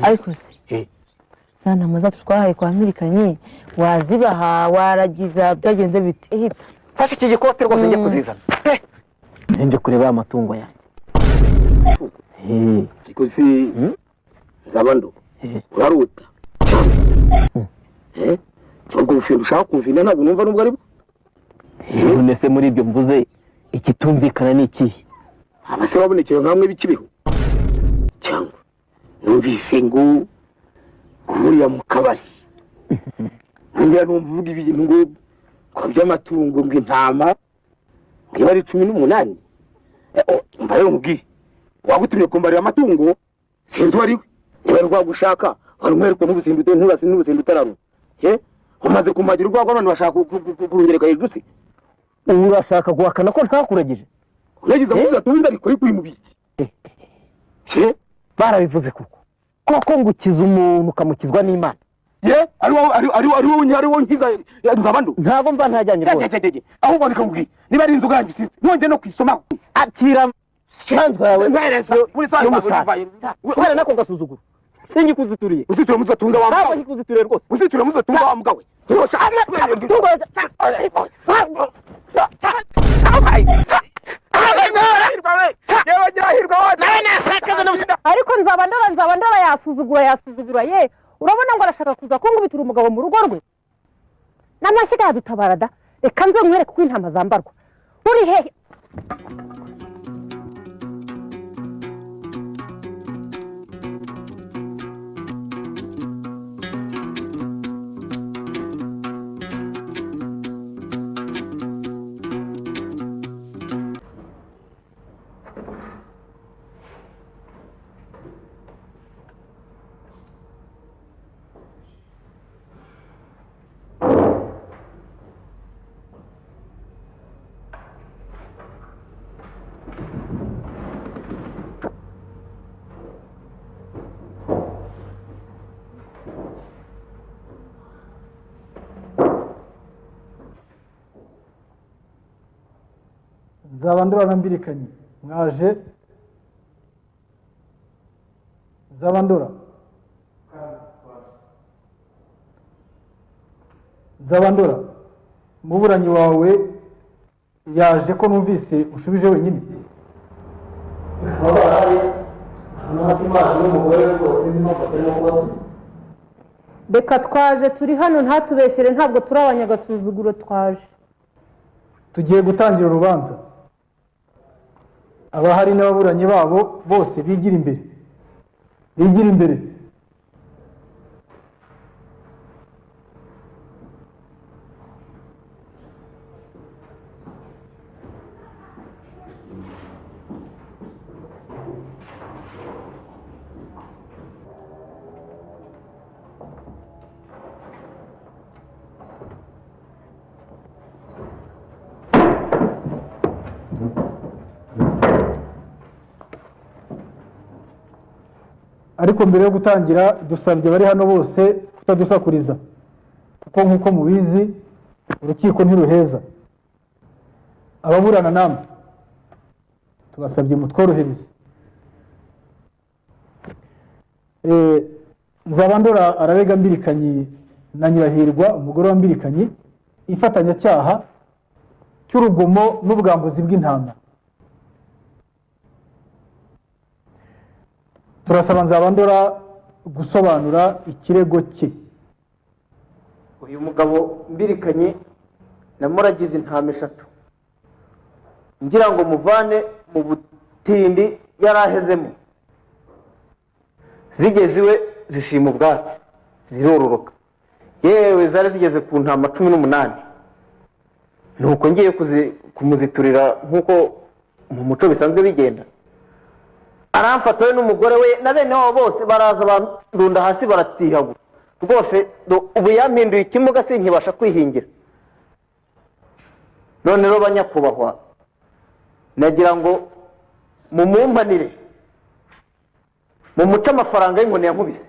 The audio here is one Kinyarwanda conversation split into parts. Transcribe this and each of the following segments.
ariko se sana maza twahaye kwa Mirikanye wazibaha waragiza byagenze bite hita fashe iki gikote rwose njye kuzizana nje kureba amatungo yanjye ariko si Nzabando uraruta cyangwa ufinda ushaka kumvina ntabwo numva nubwo ari bwo none se muri ibyo mvuze ikitumvikana ni ikihe abase babonekeye nkamwe bikibiho cyangwa numvise ngo kuriya mu kabari ngira numvuga ibintu ngo kwa by'amatungo ngo intama ngiba ari 18 mba rero mubwire wagutumye kumbarira amatungo sinzi wari we rwagushaka wari umwereko n'ubuzimbi n'ubuzimbi utararu umaze kumagira urwagwa none bashaka kurungereka hejuru se urashaka guhakana ko ntakurageje uragize muza tuwinda ariko kuri mubiki barabivuze koko ngukiza umuntu ukamukizwa n'Imana ari wo nkiza Nzabando ntago mva ntajyanye rwose aho uboneka mubwire niba ari inzoga yanjye sinzi nonje no kwisomaho akira chanzwe yawe muri saa wera nako gasuzuguro singi kuzituriye uzitura muzo tunga wa ntabwo kuzituriye rwose uzitura muzo tunga wa mugabo ariko Nzabandora yasuzugura ye urabona ngo arashaka kuza kungubitira umugabo mu rugo rwe n'amashyiga yadutabara da reka nze nkwereke ko intama zambarwa uri hehe Nzabandora na Mbirikanye mwaje Nzabandora muburanyi wawe yaje ko numvise ushubije wenyine reka twaje turi hano ntatubeshere ntabwo turi abanyagasuzuguro twaje tugiye gutangira urubanza abahari n'ababuranyi babo bose bigira imbere ariko mbere yo gutangira dusabye bari hano bose kutadusakuriza kuko nk'uko mubizi urukiko ntiruheza ababurana namwe tubasabye mutworohereze Nzabandora ararega Mbirikanye na Nyirahirwa umugore wa Mbirikanye ifatanyacyaha cy'urugomo n'ubwambuzi bw'intama turasaba Nzabandora gusobanura ikirego cye uyu mugabo Mbirikanye namuragize intama 3 ngira ngo muvane mu butindi yarahezemo zigeze iwe zishima ubwatsi zirororoka yewe zari zigeze ku ntama 18 nuko ngiye kumuziturira nkuko mu muco bisanzwe bigenda aramfatoye n'umugore we na bene wabo bose baraza barunda hasi baratihagura rwose ubu yampinduye ikimuga sinkibasha kwihingira none rero banyakubahwa nagira ngo mumumpanire mu muca amafaranga y'inkoni yankubise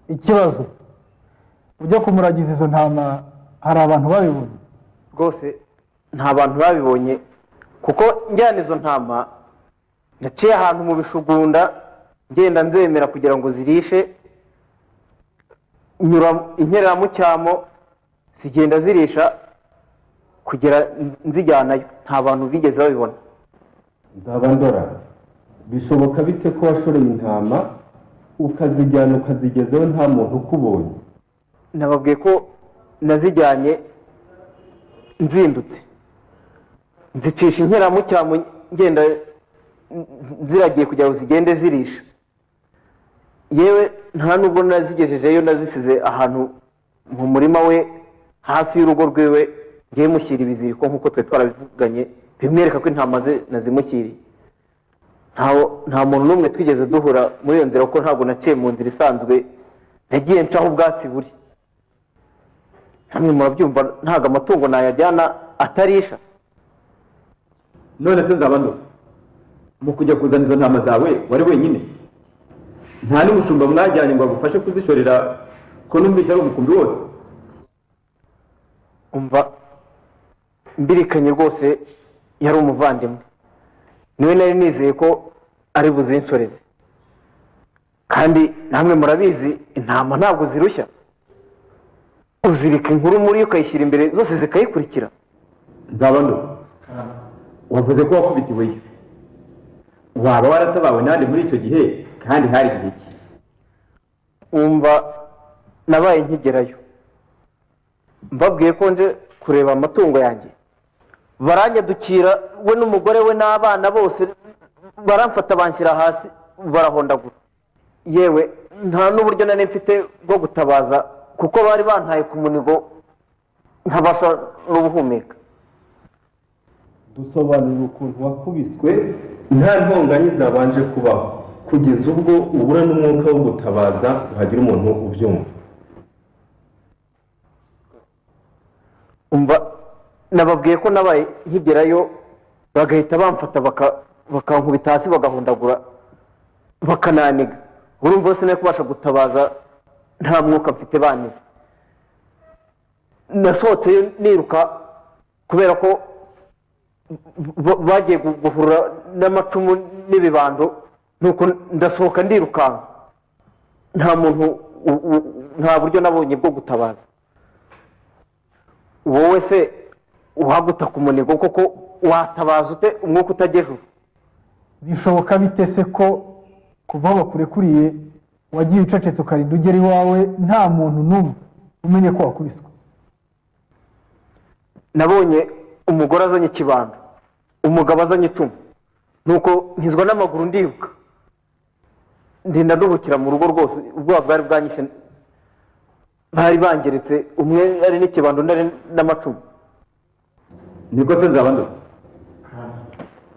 ikibazo ujya kumuragiza izo ntama hari abantu babibonye rwose nta bantu babibonye kuko njyana izo ntama naciye ahantu mu bishugunda ngenda nzemera kugira ngo zirishe, nyura inkeramucyamo zigenda zirisha kugera nzijyanayo, nta bantu bigeze babibona. Nzabandora, bishoboka bite ko washoreye intama ukazijyana ukazigezaho nta muntu ukubonye? Nababwiye ko nazijyanye nzindutse, nzicisha inkeramucyamo ngenda ziragiye kugira ngo zigende zirisha. Yewe nta nubwo nazigejejeyo, nazisize ahantu mu murima we hafi y'urugo rwiwe, ngiye mushyira ibiziriko nk'uko twe twarabivuganye bimwereka ko intama ze nazimushyiriye. Nta muntu n'umwe twigeze duhura muri iyo nzira, kuko ntabwo naciye mu nzira isanzwe, nagiye ncaho ubwatsi buri. Namwe murabyumva, ntabwo amatungo nayajyana atarisha. None se Nzabandora, mu kujya kuzana izo ntama zawe wari wenyine? Nta n'umushumba mwajyanye ngo agufashe kuzishorera, ko numvise ari umukumbi wose? Umva, mbirikanye rwose yari umuvandimwe, niwe nari nizeye ko ari buzinshoreze. Kandi namwe murabizi, intama ntabwo zirushya, uzirika inkuru muri yo ukayishyira imbere zose zikayikurikira. Nzabandora, wavuze ko wakubitiweyo, waba waratabawe nande muri icyo gihe kandi hari igihe ki? Umva, nabaye nkigerayo mbabwiye ko nje kureba amatungo yanjye, baranyadukira we n'umugore we n'abana bose, baramfata banshyira hasi barahondagura. Yewe nta n'uburyo nari mfite bwo gutabaza, kuko bari bantaye ku munigo ntabasha n'ubuhumeka. Dusobanurira ukuntu wakubiswe nta ntonganya zabanje kubaho, kugeza ubwo ubura n'umwuka wo gutabaza uhagira umuntu ubyumva. Umva, nababwiye ko nabaye nkigerayo bagahita bamfata bakankubita hasi bagahondagura bakananiga. Urumva bose nari kubasha gutabaza nta mwuka mfite banize. Nasohotse niruka kubera ko bagiye guhura n'amacumu n'ibibando, nuko ndasohoka ndirukanka. Nta buryo nabonye bwo gutabaza. Wowe se uhaguta ku munigo koko watabaza ute umwuka utagejuru? bishoboka bite se ko kuva aho bakurekuriye wagiye ucecetse ukarinda ugera iwawe nta muntu n'umwe umenye ko wakubiswe? Nabonye umugore azanye ikibando, umugabo azanye icumu, nuko nkizwa n'amaguru ndiruka, ndinda nduhukira mu rugo rwose. Ubwoba bwari bwanyishe, bari bangeretse, umwe ari n'ikibando undi ari n'amacumu. Niko se Nzabandora,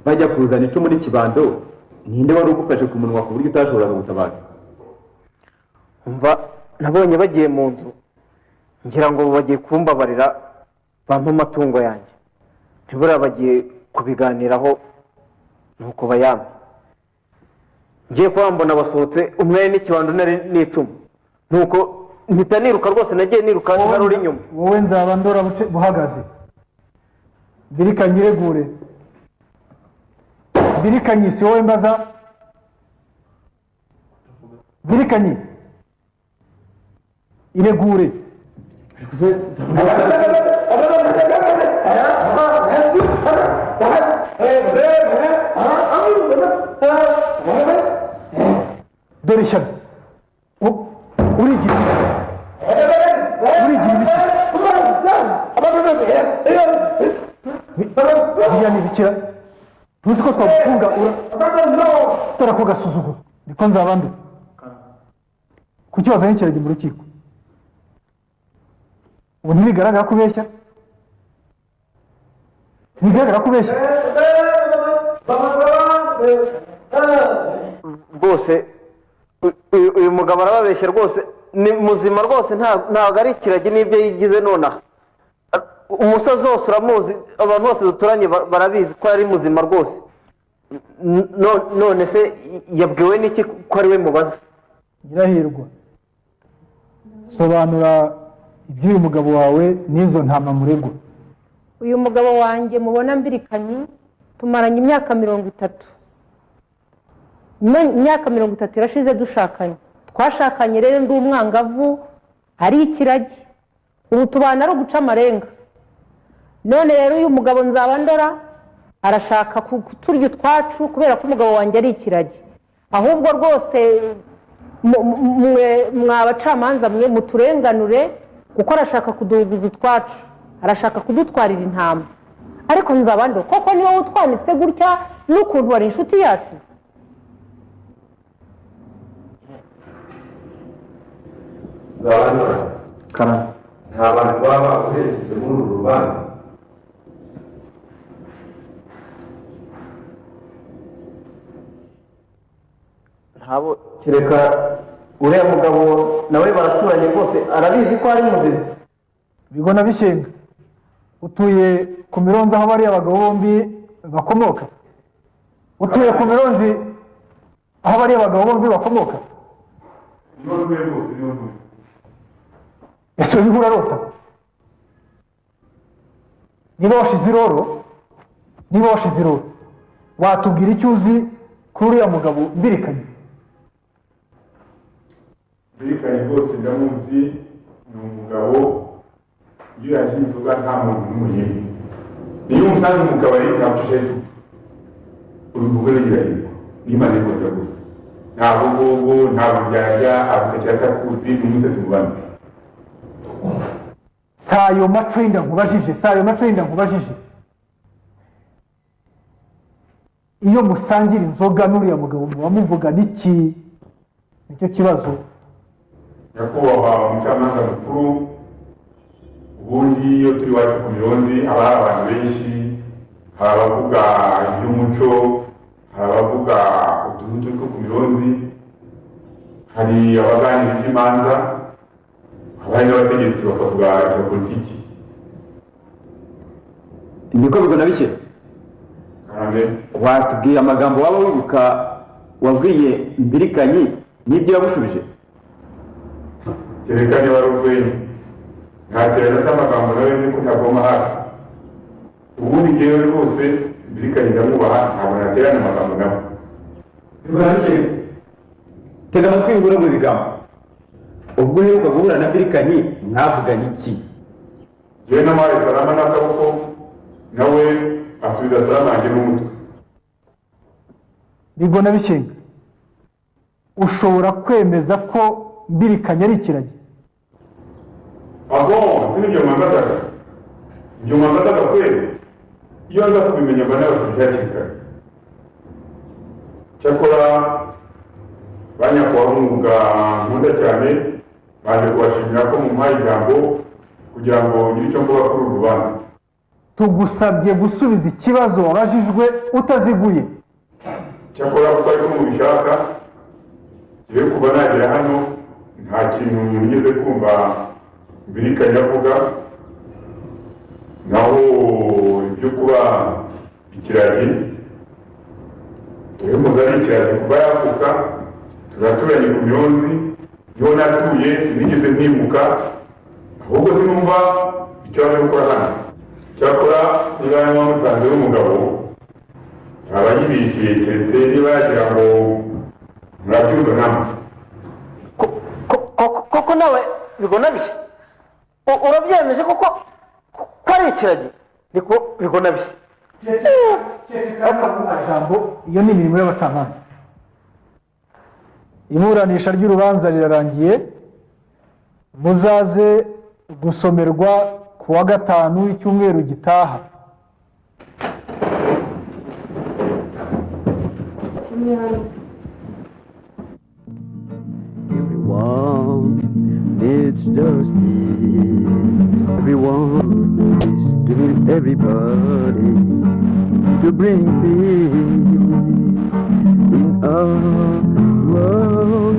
bajya kuzana icumu n'ikibando, ninde wari ugufashe ku munwa ku buryo utashoboraga gutabaza? Umva, nabonye bagiye mu nzu, ngira ngo bagiye kumbabarira bampa amatungo yanjye, ntibura bagiye kubiganiraho nuko bayampa. Ngiye kubambona basohotse, umwe ari n'ikibando undi ari n'icumu, nuko mpita niruka rwose, nagiye niruka ngarura inyuma. Wowe Nzabandora buhagaze, birikanye iregure, birikanye si wowe mbaza, birikanye iregure. Dore ishyano, urigira biriya ni ibikira, ntuzi ko twagufunga tora ko gasuzuguro. Niko Nzabandora, kuki wazanye ikiragi mu rukiko? ubu ntibigaragara ko ubeshya? ntibigaragara ko ubeshya rwose? Uyu mugabo arababeshya rwose, ni muzima rwose, ntabwo ari ikiragi n'ibyo yigize nonaha. Umusozi wose uramuzi, abantu bose duturanye barabizi ko ari muzima rwose. None se yabwiwe n'iki ko ari we mubaza? Nyirahirwa, sobanura iby'uyu mugabo wawe n'izo ntama muregwa. uyu mugabo wanjye mubona mbirikanye tumaranye imyaka 30. imyaka 30 irashize dushakanye, twashakanye rero ndi umwangavu ari ikiragi, ubu tubana ari guca amarenga. None rero uyu mugabo Nzabandora arashaka kuturya utwacu kubera ko umugabo wanjye ari ikiragi. Ahubwo rwose mwabacamanza mwe muturenganure, kuko arashaka kuduhuguza utwacu, arashaka kudutwarira intama. Ariko Nzabandora koko niwe utwanitse gutya n'ukuntu wari inshuti yacu? Nzabandora karame, nta bantu baba bakoresheje muri uru rubanza. ntabo kereka uriya mugabo nawe baraturanye rwose, arabizi ko ari muzima. Bigona Bishyenga, utuye ku Mironzi aho bariya abagabo bombi bakomoka? Utuye ku Mironzi aho bariya abagabo bombi bakomoka? Ese uriho urarota? Niba washize iroro, watubwira icyo uzi kuri uriya mugabo Mbirikanye? Mbirikanye rwose ndamuzi, ni umugabo iyo yaje inzoga nta muntu n'umuhembe. Niyo umusanze mu kabari ntamucishe tutu, uruvugo rugirahirwa nimaze kujya gusa, nta bugugu nta buryarya, agusekera atakuzi n'umutesi mu bandi. Sayo maco y'inda nkubajije, iyo musangira inzoga n'uriya mugabo muba muvugana iki? Nicyo kibazo. Nyakubahwa umucamanza mukuru, ubundi iyo turi iwacu ku Mironzi haba hari abantu benshi, hari abavuga iby'umuco, hari abavuga utuntu two ku Mironzi, hari abaganira iby'imanza, abandi n'abategetsi bakavuga ibya politiki. Niko Bigona Bishyenga? Watubwira amagambo waba wibuka wabwiye Mbirikanye n'ibyo yagushubije? Kereka niba ari urwenya, ntaterana amagambo nawe niko ntavoma hafi. Ubundi ngewe rwose Mbirikanye ndamwubaha, ntabwo naterana amagambo nawe. Bigona Bishyenga, tega amatwi wibura mu bigambo. Ubwo uheruka guhura na Mbirikanye mwavuganye iki? Jyewe namuhaye salama n'akaboko, nawe asubiza salama yanjye n'umutwe. Bigona Bishyenga, ushobora kwemeza ko Mbirikanye ari ikiragi? Sinibyo mwambataga. Ibyo mwambataga kweli, iyo nza kubimenya mba nabasubije hakiri kare. Cyakora banyakubahwa umwuga nkunda cyane, baje kubashimira ko mumpaye ijambo kugira ngo ngire icyo mvuga kuri uru rubanza. Tugusabye gusubiza ikibazo wabajijwe utaziguye. Cyakora kuko ariko mubishaka, kibe kuva nagera hano nta kintu nigeze kumva Mbirikanye avuga, naho ibyo kuba ikiragi, uyu mugabo ari ikiragi kuva yavuka, turaturanye ku Mironzi, niho natuye sinigeze mpimuka, ahubwo sinumva icyo aje gukora hano. Cyakora niba yaba mutanze w'umugabo aba yibishyuye, keretse niba yagira ngo murabyumva namwe. Koko nawe Bigona Bishyenga urabyemeje koko ko ari ikiragi? Niko Bigona Bishyenga? Jambo, iyo ni imirimo y'abacamanza. Iburanisha ry'urubanza rirarangiye, muzaze gusomerwa ku wa gatanu w'icyumweru gitaha. Everyone needs justice. Everyone is doing everybody to bring peace in our world.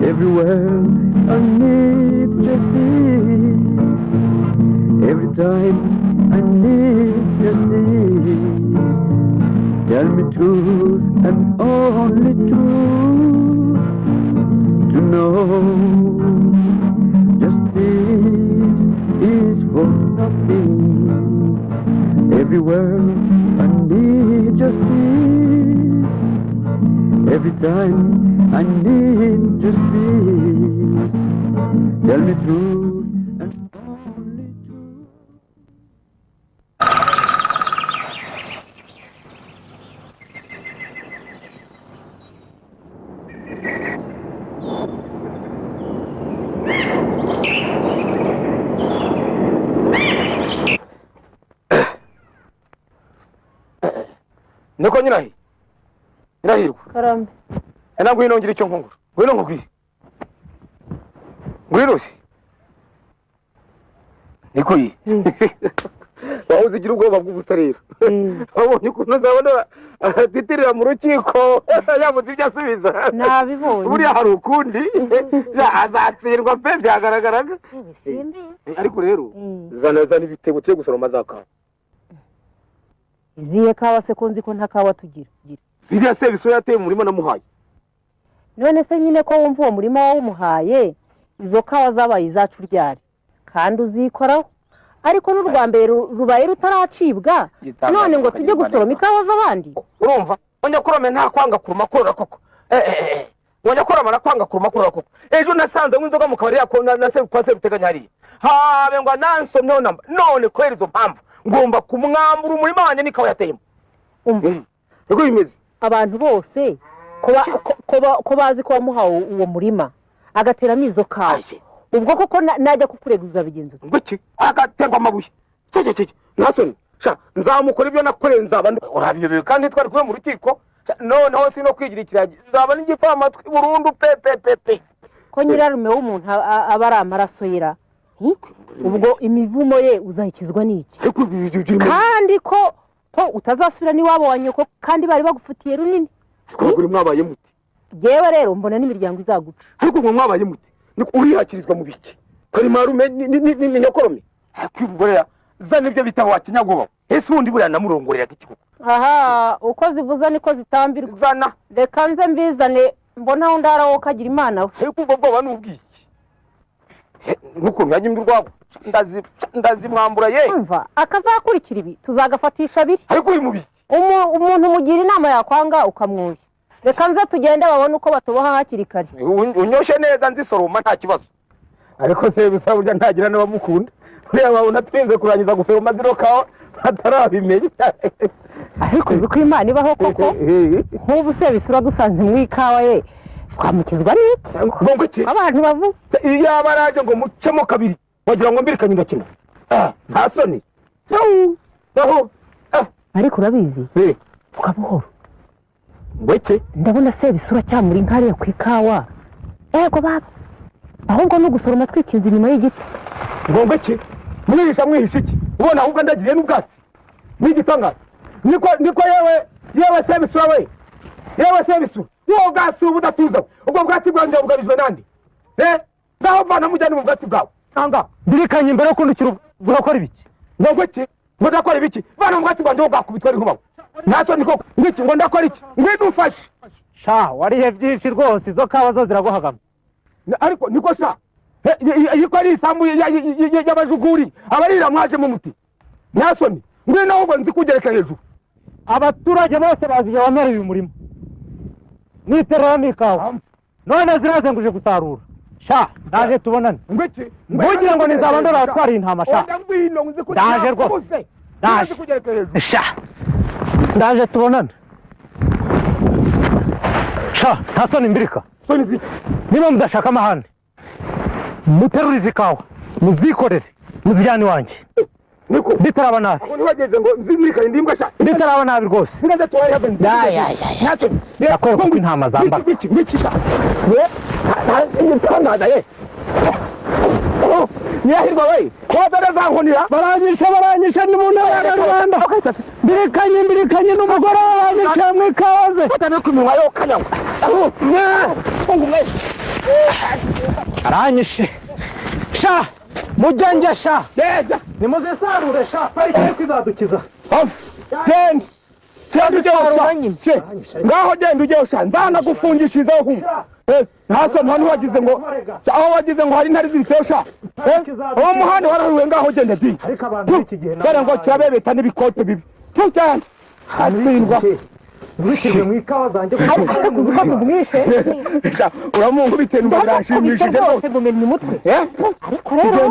Everywhere I need justice. Every time I need justice. Tell me truth and only truth. To know justice is for nothing. Everywhere I need justice. every time I need justice. Tell me truth and only truth. niko nyirahi nyirahirwa karame ngwino ngira icyo nkungura ngwino nkubwire ngwirushye niko yi wawe uzigira ubwoba bw'ubusa rero wabonye ukuntu uzabona atitirira mu rukiko yabuze ibyo asubiza nabibonye buriya hari ukundi azatsindwa pe byagaragaraga ariko rero zana ibitego tujye gusoroma za kawa izihe kawa se ko nzi ko nta kawa tugira ziriya se biso yateye umurima namuhaye none se nyine ko wumva uwo murima wawumuhaye izo kawa zabaye izacu ryari kandi uzikoraho ariko n'urwa mbere rubaye rutaracibwa none ngo tujye gusoroma ikawa z'abandi urumva onyakurame nta kwanga kuruma kurora koko onyakurame arakwanga kuruma kurora koko ejo nasanze nk'inzoga mu kabari yako na se kwa se biteganya hariya habe ngo nansomyeho namba none kwera izo mpamvu ngomba kumwambura umurima wanjye n'ikawa yateyemo niko bimeze abantu bose ko bazi ko wamuhawe uwo murima agateramo izo kawa ubwo koko najya kukureguza bigenza ngo iki agaterwa amabuye cece nasoni sha nzamukora ibyo nakoreye nzaba urabiyobewe kandi twari kumwe mu rukiko noneho sino kwigira ikiragi nzaba n'igifa amatwi burundu pepepepe ko nyirarume w'umuntu aba ari amaraso yera ubwo imivumo ye uzayikizwa n'iki kandi ko utazasubira n'iwabo wa nyoko kandi bari bagufitiye runini twagure mwabaye muti yewe rero mbona n'imiryango izaguca ariko mwe mwabaye muti urihakirizwa mu biki kari marume ni nyokorome kwibura zana ibyo bitabo wakinyagoba ese ubundi buriya namurongorera iki koko aha uko zivuza niko zitambirwa zana reka nze mbizane mbona aho ndara wowe kagira imana we ariko ubwo bwoba n'ubwiki nukuntu yajya imbirwago ndazimwambura ye umva akazakurikira ibi tuzagafatisha abiri ariko uri mu biki umuntu umugira inama yakwanga ukamwushya reka nze tugende babone uko batuboha hakiri kare unyoshe neza nzisoroma nta kibazo ariko se bisa burya ntagira n'abamukunda buriya wabona twinze kurangiza gusoroma zino kawa atarabimenya ariko uzi ko imana ibaho koko nk'ubu se bisura dusanze mu ikawa ye twamukizwa n'iki abantu bavuga iyo aba araje ngo mucemo kabiri wagira ngo mbirikanye ndakina nta soni ariko urabizi vuga buhoro weke ndabona se bisura cyamuri nkariya ku ikawa ego baba ahubwo no gusoroma twikinze inyuma y'igiti ngo iki mwihisha iki ubona ahubwo ndagiriye n'ubwatsi n'igitangaza niko yewe se bisura we yewe se bisura wowe bwatsi ubu udatuza ubwo bwatsi bwanjye bugarijwe nandi ngaho mvana mujyane mu bwatsi bwawe nanga mbirikanye imbere yo kundukira urakora ibiki ngo iki ngo ndakora ibiki vana mu bwatsi bwanjye wo bwakubitwa n'inkuba ntaso niko ngiki ngo ndakora iki ngwidufashe sha warihe byinshi rwose izo kawa zo ziraguhagama ariko niko sha yiko ari isambu y'abajuguri abarira mwaje mu muti nasoni ngwino ahubwo nzi kugereka hejuru abaturage bose baziye wamera uyu murimo niterera n'ikawa none zirazenguje gusarura sha ndaje tubonane ngwiki mvugira ngo nizaba ndora twari intama sha ndaje rwose ndaje sha ndaje tubonane sha nta soni mbirika soni ziki niba mudashaka amahane muterure izi kawa muzikorere muzijyane iwanjye niko nditaraba nabi aho niwageze ngo nzimurikane ndimbwa sha nditaraba nabi rwose ngaze turayaga ntacyo nakwereka uko intama zambara ngiki ntangaza ye nyahirwa we kodere zankunira baranyisha ni mu ntara ya rubanda mbirikanye n'umugore wanyisha mu ikawa ze utane ku minwa yo kanyangwa aranyishe sha mujyanje sha nimuzisarure sha parike yo kwizadukiza genda ngaho genda ujye sha nzanagufungishirizaho kumva ntaso nta wagize ngo aho wagize ngo hari intare ziriseho sha uwo muhanda warahuwe ngaho genda di ariko abantu iki gihe dore ngo kirabebeta n'ibikote bibi cyane hatsindwa wishyire mu ikawa zanjye ariko kuzi ko tumwishe uramunkubite numva birashimishije rwose mumenya umutwe ariko rero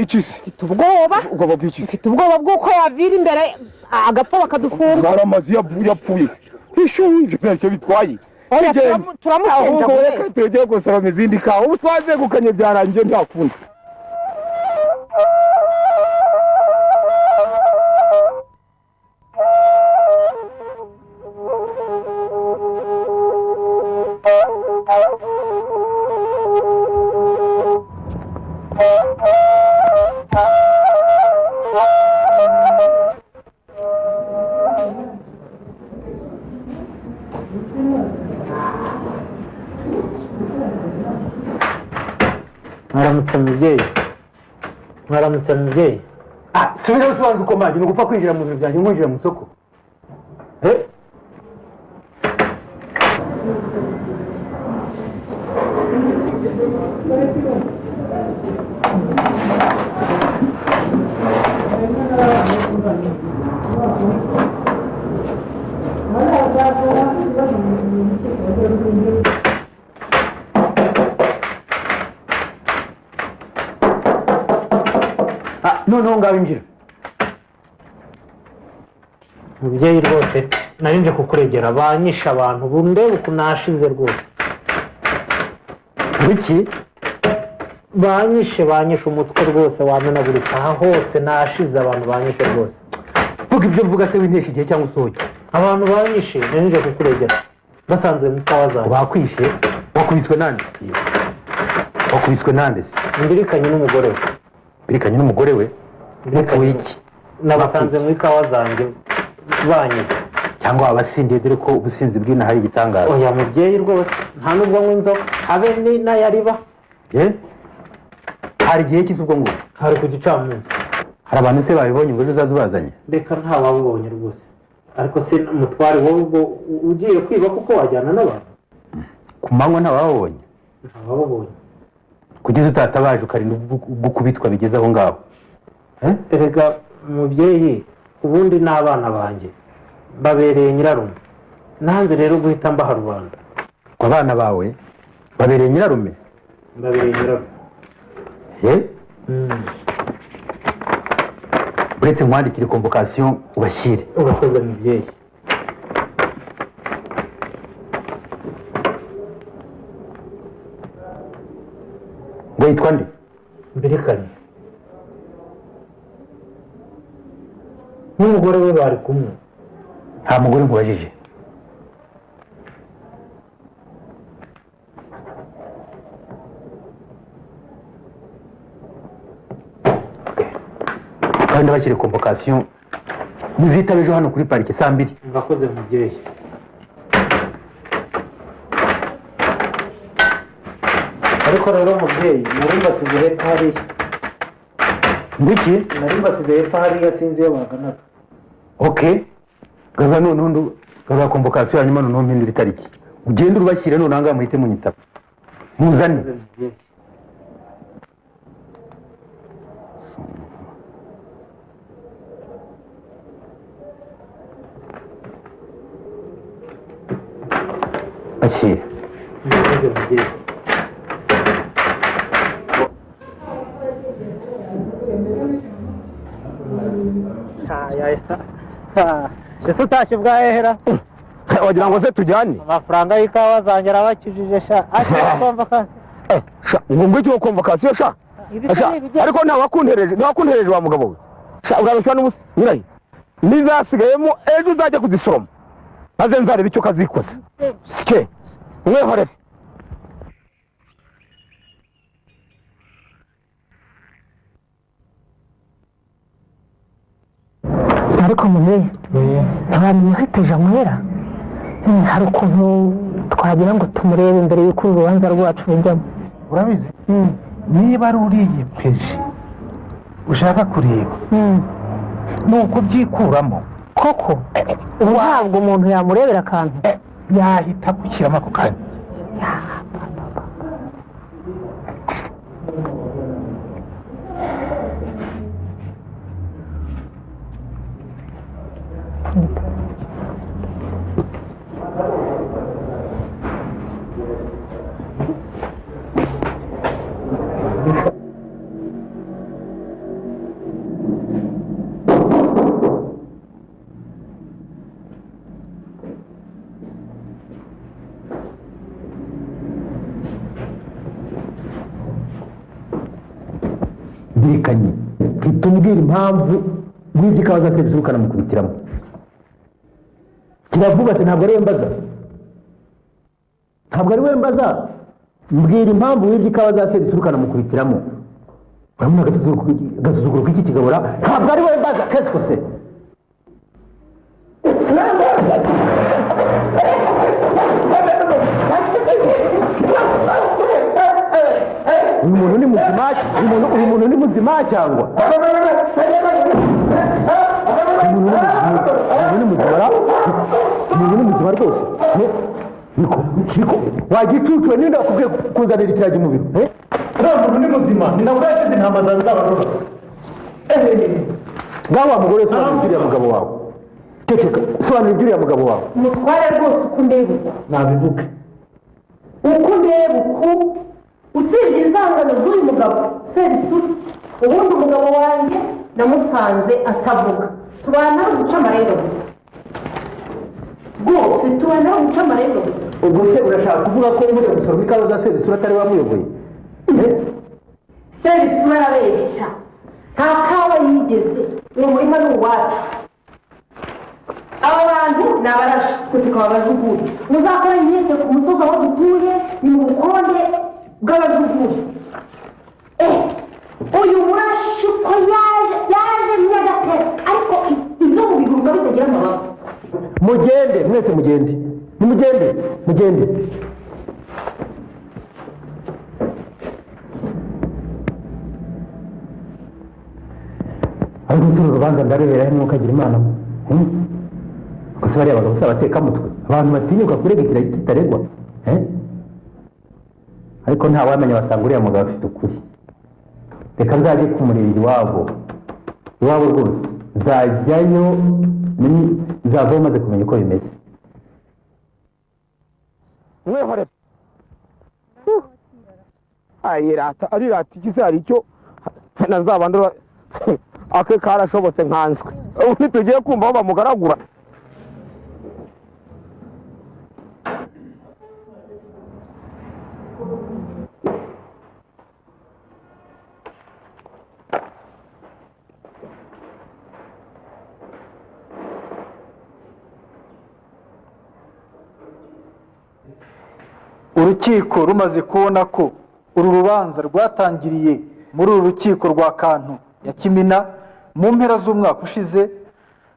iki se mfite ubwoba bw'iki se mfite ubwoba bw'uko yavira imbere agapfa bakadufunga hari amazi yapfuye se ishuye ntacyo bitwaye turamusenja reka tugiye gusaba izindi kawa ubu twazegukanye byarangiye ntakunda mwaramutse mubyeyi subira usobanura uko mpamvu ni ugupfa kwinjira mu bintu byanjye nkwinjira mu isoko noneho ngaho injira mubyeyi rwose nari nje kukuregera banyishe abantu ubu ndebe ukuntu nashize rwose iki banyishe umutwe rwose wamenagurika aha hose nashize abantu banyishe rwose vuga ibyo mvuga se wintesha igihe cyangwa usohoke abantu banyishe nari nje kukuregera basanze mu ikawa zanjye bakwishe wakubiswe nande se mbirikanye n'umugore we birikanye n'umugore we bikuye iki nabasanze mu ikawa zanjye banyica cyangwa abasindiye dore ko ubusinzi bw'ina hari igitangaza oya mubyeyi rwose nta nubwo nywa inzoga habe n'ayariba hari igihe cy'isi ubwo ngubwo hari ku gicamunsi hari abantu se babibonye ngo ejo uzaze ubazanye reka nta wabibonye rwose ariko se mutware wowe ubwo ugiye kwiba kuko wajyana n'abantu ku manywa ntawababonye kugeza utatabaje ukarinda gukubitwa bigeze aho ngaho erega mubyeyi ubundi n'abana banjye babereye nyirarume nanze rero guhita mbaha rubanda ngo abana bawe babereye nyirarume babereye nyirarume uretse nkwandikire convocation ubashyire urakoze mubyeyi ngo yitwa nde mbirikanye n'umugore we bari kumwe nta mugore nkubajije kandi bashyire convocation muzitabe ejo hano kuri parike saa 2. murakoze mubyeyi ariko rero mubyeyi nari mbasize hepfo hariya ngiki nari mbasize hepfo hariya sinzi iyo baganaga gaza noneho gaza convocation hanyuma noneho mpindura itariki ugende urubashyire noneho ngaha muhite munyitaba muzane bashyire murakoze mubyeyi ese utashye bwahera wagira ngo se tujyane amafaranga y'ikawa zanjye arabakijije sha ashaka convocation ngo ngwiki wo convocation sha ariko ntawakuntereje wa mugabo we sha urabeshya n'ubusa nyirayi nizasigayemo ejo uzajya kuzisoroma maze nzareba icyo kazikoze sike mwehorere ariko muzehe ntiwamenya ufite janywera hari ukuntu twagira ngo tumurebe imbere y'uko urubanza rwacu rujyamo urabizi niba ari uriye peji ushaka kureba ni uko byikuramo koko ubu ntabwo umuntu yamurebera akantu yahita gushyiramo ako kanya mbirikanye ntitumbwire impamvu wibye ikawa za serivisi ukanamukubitiramo kiravuga ati ntabwo ari we mbaza mbwira impamvu wibye ikawa za serivisi ukanamukubitiramo urabona agasuzuguro k'iki kigabura ntabwo ari we mbaza kese kose uyu muntu ni muzima uyu muntu ni muzima cyangwa umuntu ni muzima rwose niko wagicucuwe ninde wakubwiye kuzanira ikiragi mu biro uriya muntu ni muzima ni nabwo yashyize intama zawe z'abajura ngaho wa mugore sobanura iby'uriya mugabo wawe ceceka sobanura iby'uriya mugabo wawe umutware rwose uko ndeba nabivuge uko ndeba uku usibye inzangano z'uyu mugabo serisuri ubundi umugabo wanjye namusanze atavuga tubana guca amarenga gusa rwose tubana guca amarenga gusa ubwo se urashaka kuvuga ko uvuye gusoroma ikawa za serisuri atari wamuyoboye serisuri arabeshya nta kawa yigeze uwo murima ni uwacu aba bantu ni abarashi twe tukaba abajuguri muzakora inkete ku musozi aho dutuye ni mu bukonde bw'abajuguri uyu murashi ko yaje nyagatera ariko ibyo mu biguruka bitagira amababa mugende mwese mugende mugende ariko turi urubanza ndarebera hano ukagira imana gusa bariya bagabo si abatekamutwe abantu batinyuka kurega ikiragi kitaregwa ariko nta wamenya basanga uriya mugabo afite ukuri reka nzajye kumureba iwabo rwose nzajyayo nzavaho maze kumenya uko bimeze mwehore arirata ikize hari icyo nazabandura ake karashobotse nkanswe ubu ntitugiye kumva aho bamugaragura urukiko rumaze kubona ko uru rubanza rwatangiriye muri uru rukiko rwa kantu ya kimina mu mpera z'umwaka ushize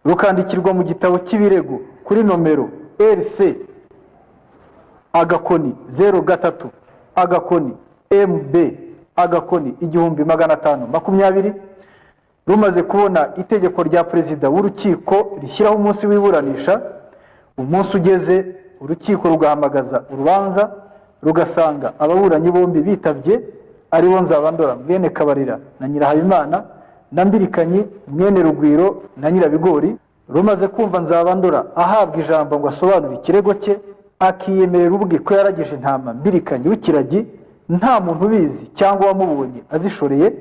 rukandikirwa mu gitabo cy'ibirego kuri nomero rc agakoni 03 agakoni mb agakoni 1520 rumaze kubona itegeko rya perezida w'urukiko rishyiraho umunsi w'iburanisha umunsi ugeze urukiko rugahamagaza urubanza rugasanga ababuranyi bombi bitabye aribo Nzabandora mwene Kabarira na Nyirahabimana na Mbirikanyi mwene Rugwiro na Nyirabigori rumaze kumva Nzabandora ahabwa ijambo ngo asobanure ikirego cye akiyemerera ubwe ko yarageje intama Mbirikanyi w'ikiragi nta muntu ubizi cyangwa wamubonye azishoreye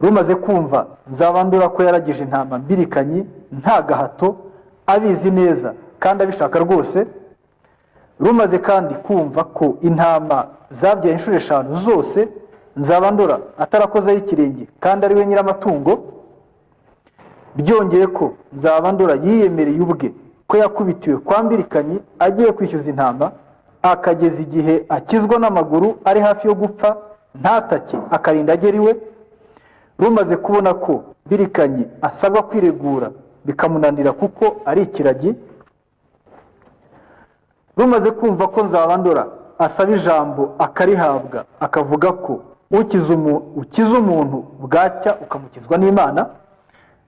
rumaze kumva Nzabandora ko yarageje intama Mbirikanyi nta gahato abizi neza kandi abishaka rwose rumaze kandi kumva ko intama zabyaye inshuro 5 zose Nzabandora atarakozeho ikirenge kandi ari we nyiramatungo byongeye ko Nzabandora yiyemereye ubwe ko yakubitiwe kwa Mbirikanyi agiye kwishyuza intama akageza igihe akizwa n'amaguru ari hafi yo gupfa ntatake akarinda ageriwe rumaze kubona ko Mbirikanyi asabwa kwiregura bikamunanira kuko ari ikiragi rumaze kumva ko Nzabandora asaba ijambo akarihabwa akavuga ko ukiza umuntu bwacya ukamukizwa n'Imana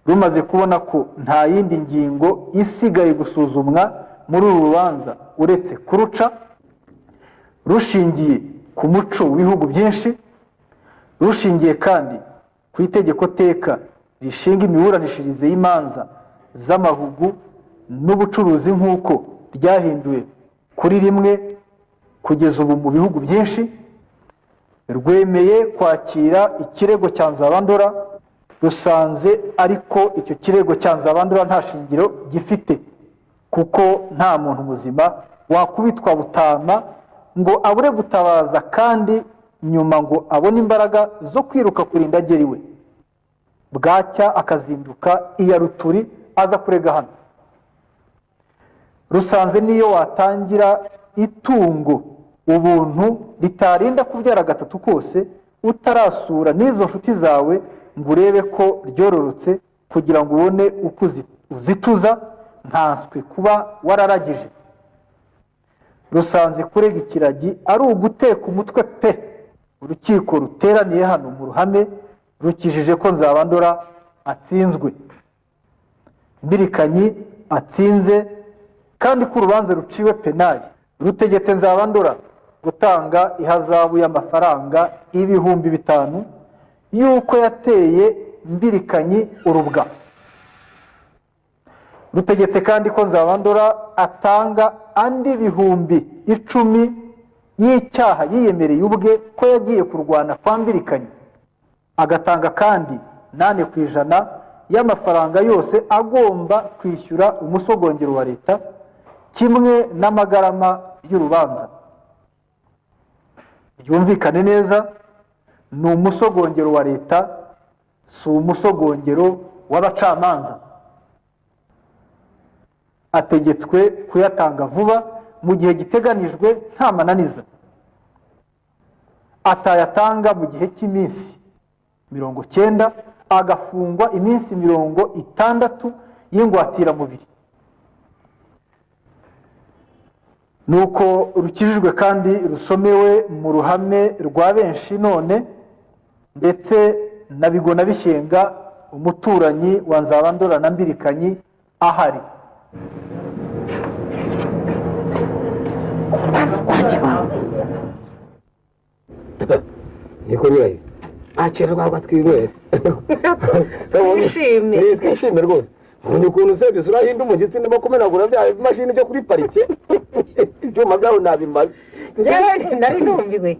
rumaze kubona ko nta yindi ngingo isigaye gusuzumwa muri uru rubanza uretse kuruca rushingiye ku muco w'ibihugu byinshi rushingiye kandi ku itegeko teka rishinga imiburanishirize y'imanza z'amahugu n'ubucuruzi nk'uko ryahinduwe kuri rimwe kugeza ubu mu bihugu byinshi rwemeye kwakira ikirego cya Nzabandora rusanze ariko icyo kirego cya Nzabandora nta shingiro gifite kuko nta muntu muzima wakubitwa butama ngo abure gutabaza kandi nyuma ngo abone imbaraga zo kwiruka kurinda ageriwe bwacya akazinduka iya Ruturi aza kurega hano. Rusanze niyo watangira itungo ubuntu ritarinda kubyara gatatu kose utarasura n'izo nshuti zawe ngo urebe ko ryororotse kugira ngo ubone uko uzituza ntanswe kuba wararagije. Rusanze kurega ikiragi ari uguteka umutwe pe. Urukiko ruteraniye hano mu ruhame rukijije ko Nzabandora atsinzwe, Mbirikanyi atsinze, kandi ko urubanza ruciwe penali. Rutegetse Nzabandora gutanga ihazabu y'amafaranga 5,000 y'uko yateye Mbirikanyi urubwa. Rutegetse kandi ko Nzabandora atanga andi 10,000 y'icyaha yiyemereye ubwe ko yagiye kurwana kwa Mbirikanyi. Agatanga kandi 8% y'amafaranga yose agomba kwishyura umusogongero wa leta kimwe n'amagarama y'urubanza. Byumvikane neza, ni umusogongero wa leta, si umusogongero w'abacamanza. Ategetswe kuyatanga vuba mu gihe giteganijwe nta mananiza. Atayatanga mu gihe cy'iminsi 90 agafungwa iminsi 60 y'ingwatiramubiri. Nuko rukijijwe kandi rusomewe mu ruhame rwa benshi none, ndetse na Bigona Bishyenga umuturanyi wa Nzabandora na Mbirikanyi ahari. niko nyirayo akira rwagwa twirwere twishime rwose. Ubundi ukuntu usebye urahinda umushyitsi ndimo kumenagura bya imashini byo kuri parike ibyuma byawe nabimaze. Njyewe nari numviwe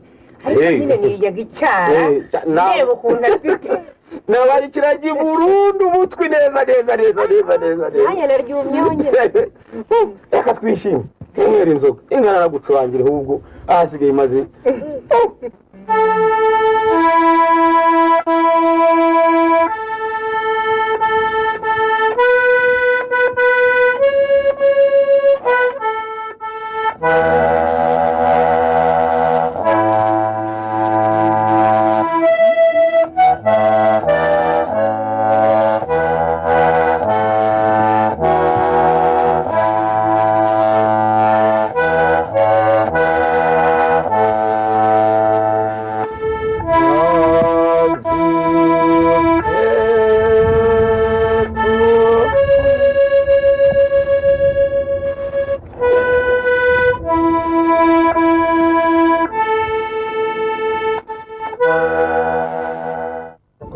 ariko nyine niyaga icyara ndeba ukuntu afite nabaye ikiragi burundu umutwe neza. aya naryumye nyine. Reka twishime twinywera inzoga ingana na gucurangira ahubwo ahasigaye maze.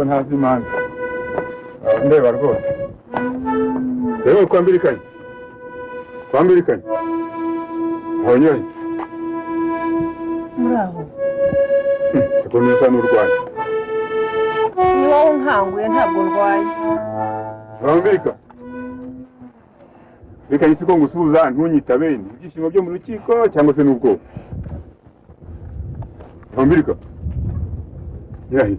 ntazi imanza ndeba rwose rero kwa Mbirikanyi aho nyari muraho siko nisa n'urwaye ni wowe nkanguye ntabwo ndwaye. Mbirikanyi siko ngusubiza ntunyitabe ibyishimo byo mu rukiko cyangwa se n'ubwo Mbirikanyi yahi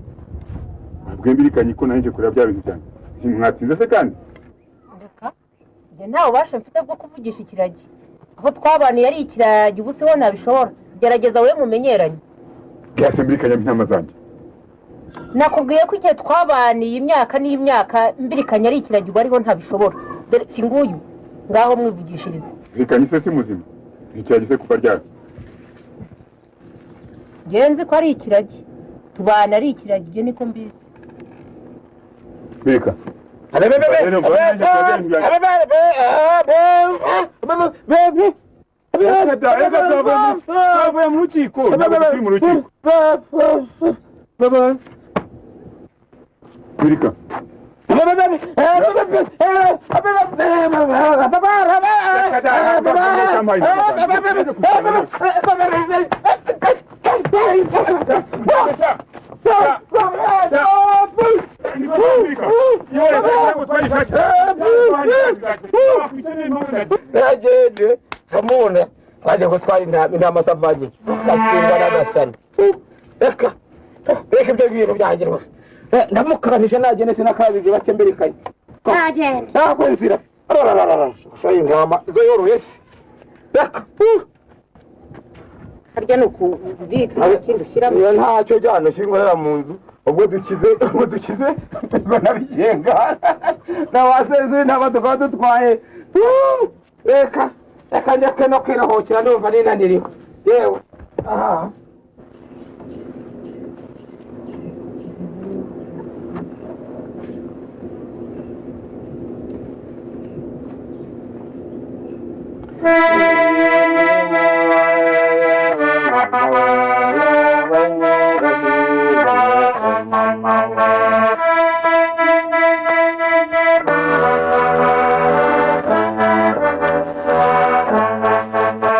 Mbirikanyi ko nanjye kureba bya bintu cyane mwatsinze se kandi ndeka njye ntawe ubasha mfite bwo kuvugisha ikiragi aho twabaniye ari ikiragi ubu se wo nabishobora gerageza we mumenyeranye. byase Mbirikanyi intama zanjye nakubwiye ko igihe twabaniye imyaka n'imyaka Mbirikanyi ari ikiragi ubu ariho ntabishobora si nguyu ngaho mwivugishirize. Mbirikanyi se si muzima ikiragi se kuva ryari ngenzi ko ari ikiragi tubana ari ikiragi je niko mbizi. Beka Najeje kamuna kwaje gutwara intama savanye katsinda nagasana reka ibyo bintu byanjye rwose ndamukaranije nagende sinakabije bake mbirikaye Nagende. ntabwo nzira shayi intama izo yoroye se reka Harya ni ukubika ikindi ushyiramo. iyo ntacyo jyana ushyirwa mu nzu ubwo dukize ngo nabigenga n'abasezuri n'aba tukaba dutwaye reka njye no kwirahokera ndumva ninaniriwe yewe aha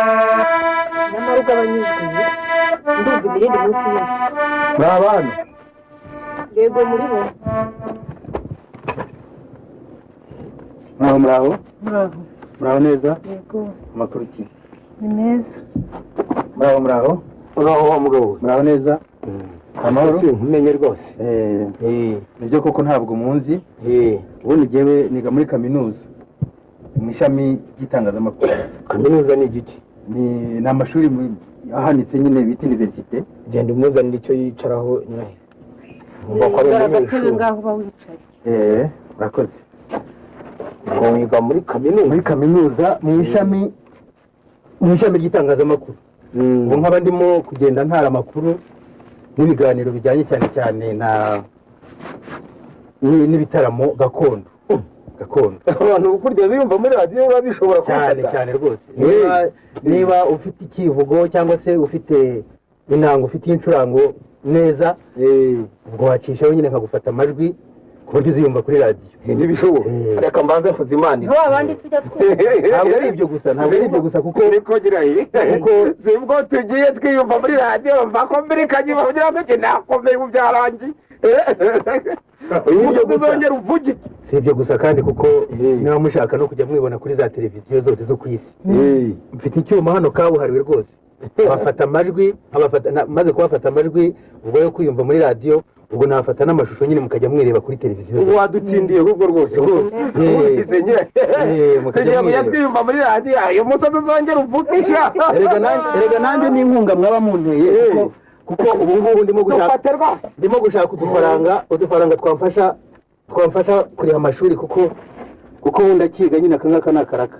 Nyamara ugabanyijwe ndumva imirindi munsi yose. ni abana Yego muri bo. muraho Muraho. muraho neza Yego. amakuru ki Ni meza. muraho uraho wa mugabo muraho neza amahoro nkumenye rwose nibyo koko ntabwo munzi ubundi njyewe niga muri kaminuza mu ishami ry'itangazamakuru. kaminuza ni igiki ni amashuri ahanitse nyine bita universite. genda umuzanire icyo yicaraho nyirahe ngomba ko ari Agatebe ngaho uba wicaye. murakoze. ngo wiga muri kaminuza muri kaminuza mu ishami ry'itangazamakuru. ubu nkaba ndimo kugenda ntara amakuru n'ibiganiro bijyanye cyane cyane n'ibitaramo gakondo. abantu kurya biyumva muri radiyo biba bishobora cyane rwose. niba ufite ikivugo cyangwa se ufite intango ufite incurango neza ubwo wacishaho nyine nkagufata amajwi ku buryo uziyumva kuri radiyo. ntibishoboka reka mbanze mvuze imana Aho abandi tujya ntabwo ari ibyo gusa kuko niko girayi sibwo tugiye twiyumva muri radiyo mva ko mbere kanyuma kugira ngo njye nakomeye ubu byarangiye uyu munsi uzongera uvuge si ibyo gusa kandi kuko niba mushaka no kujya mwibona kuri za televiziyo zose zo ku isi mfite icyuma hano kabuhariwe rwose abafata amajwi maze kubafata amajwi ubwo yo kwiyumva muri radiyo ubwo nafata n'amashusho nyine mukajya mwireba kuri televiziyo. ubu wadutindiye ahubwo rwose tugiye kujya twiyumva muri radiyo uyu musozi uzongera uvugisha erega nanjye n'inkunga mwaba munteye kuko ubu ngubu ndimo gushaka udufaranga twamfasha kureba amashuri kuko ubundi akiga nyine aka ngaka ni akaraka.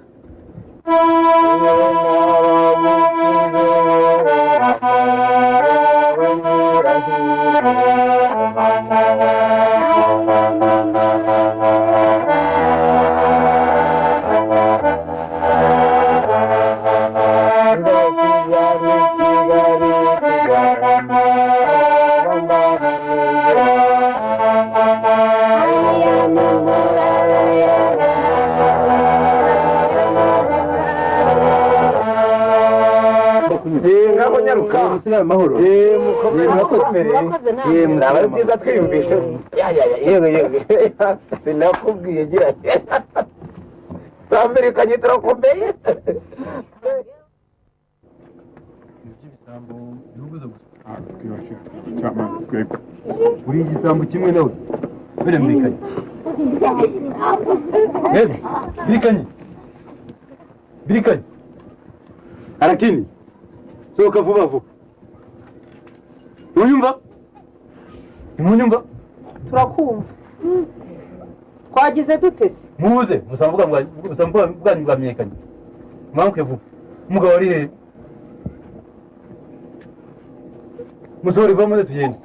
ngaho nyaruka amahoro naba byiza twiyumvishe yewe sinakubwiye gira amerikanye turakomeye uri igisambo kimwe nawe bere mbikanye birikanye arakini sohoka vuba vuba. ntunyumva turakumva. Twagize dutese. muze musambuka bwanyu bwamenyekanye mwanguke vuba. umugabo ari hehe? musohora iva muze tugende.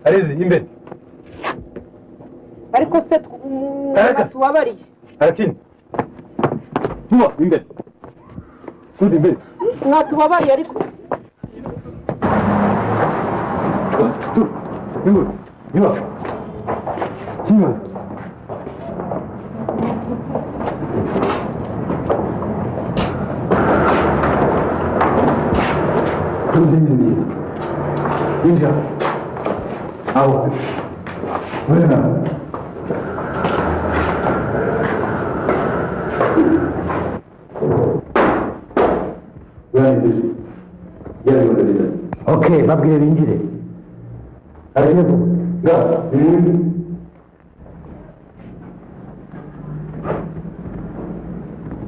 arizi imbere Ariko se tubabariye. arakini vuba imbere imbere Mwatubabariye ariko. Inja. Out. Buena. Okay, babwire binjire.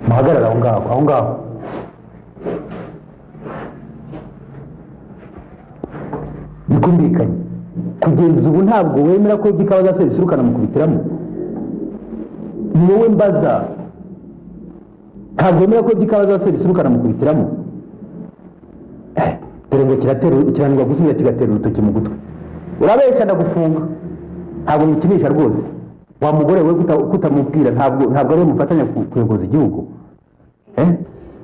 muhagarara aho ngaho bikumvikanye kugeza ubu ntabwo wemera ko by'ikawa za serivisi ukanamukubitiramo ni wowe mbaza ntabwo wemera ko by'ikawa za serivisi ukanamukubitiramo dore ngo kiranirwa gusubiza kigatera urutoki mu gutwi urabeshya ndagufunga ntabwo mukinisha rwose wa mugore we kutamubwira ntabwo ari mufatanya kuyoboza igihugu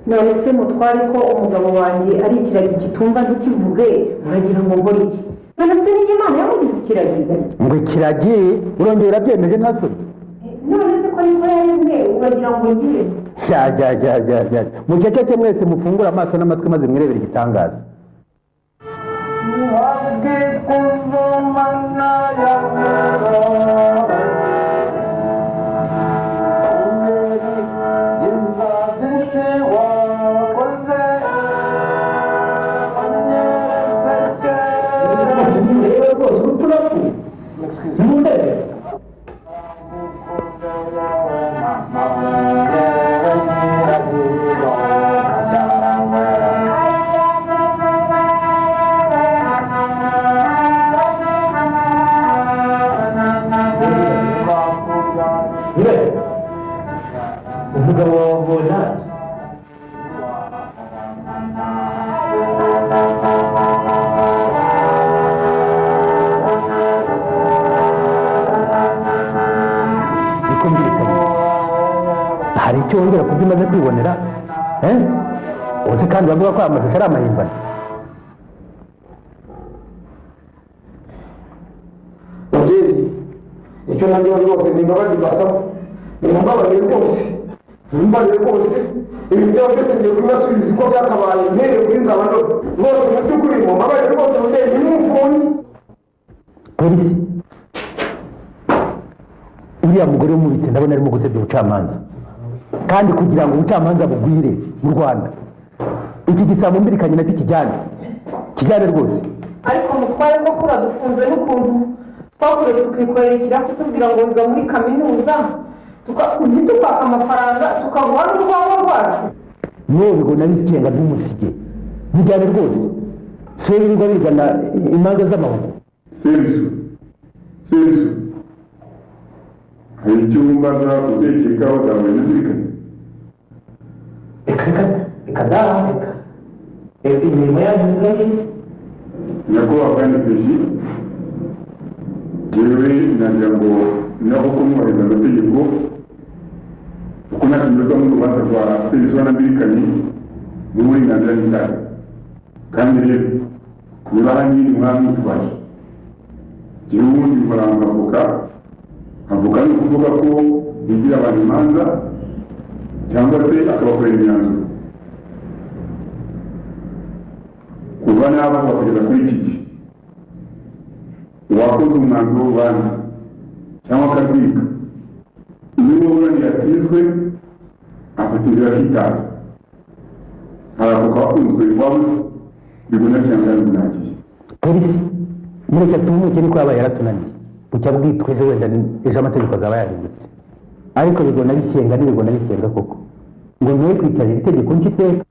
none se mutware ko umugabo wanjye ari ikiragi gitumva ntikivuge uragira ngo nkore iki none se niyo imana yamugize ikiragi ngo ikiragi urongera urabyemeje nta soni none se ko niko yaremwe uragira ngo ngire jya muceceke mwese mufungure amaso n'amatwi maze mwirebere igitangaza umugabo wa bona bikumvikanye hari icyo wongera kubyo umaze kwibonera uzi kandi bavuga ko aya mashusho ari amahimbano mubyeyi icyo nagira rwose ni imbabazi mbasaba nimumbabarire rwose nimumbabarire rwose ibi byaba byose ngiye kubibasubiza uko byakabaye mpereye kuri nzabandora rwose mu by'ukuri mumbabarire rwose mubyeyi nimumfunge polisi uriya mugore w'umubitsi ndabona arimo gusebya ubucamanza kandi kugira ngo ubucamanza bugwire mu rwanda iki gisambo mbirikanye nacyo kijyane rwose ariko mutware ko kuradufunze n'ukuntu twakoreye tukikorera ikirafu tubwira ngo wiga muri kaminuza ntitupaka amafaranga tukaguha n'urwabo rwacu niyo bigona bisikenga by'umusige bijyane rwose si we birirwa bigana imanza z'amahugu serisu hari icyo wumvaga utekeye ikawa zawe nazirikanye reka dahaboneka imirimo yanyu turayizi nyakubahwa kandi peji yewe nagira ngo naho kumwubahiriza amategeko uko nakinyurwa mu rubanza rwa serivisi wanambirikanye n'uburenganzira n'icyaha kandi rero niba hari nyiri mwami utwaje jyewe ubundi nkora avoka ni ukuvuga ko yigira abantu imanza cyangwa se akabakorera imyanzuro kuva n'aba bakageza kuri iki gihe uwakoze umwanzuro w'urubanza cyangwa akarwika iyo uburanira atizwe afata inzira akitaza hari avoka wakunzwe iwawe bibona cyangwa yabimunagiye polisi mureke tumuke niko yabaye yaratunaniye bucya bwitwa ejo wenda ejo amategeko azaba yahindutse ariko bigona bikenga n'ibigona bikenga koko ngo ntuye kwicarira itegeko nshyiteka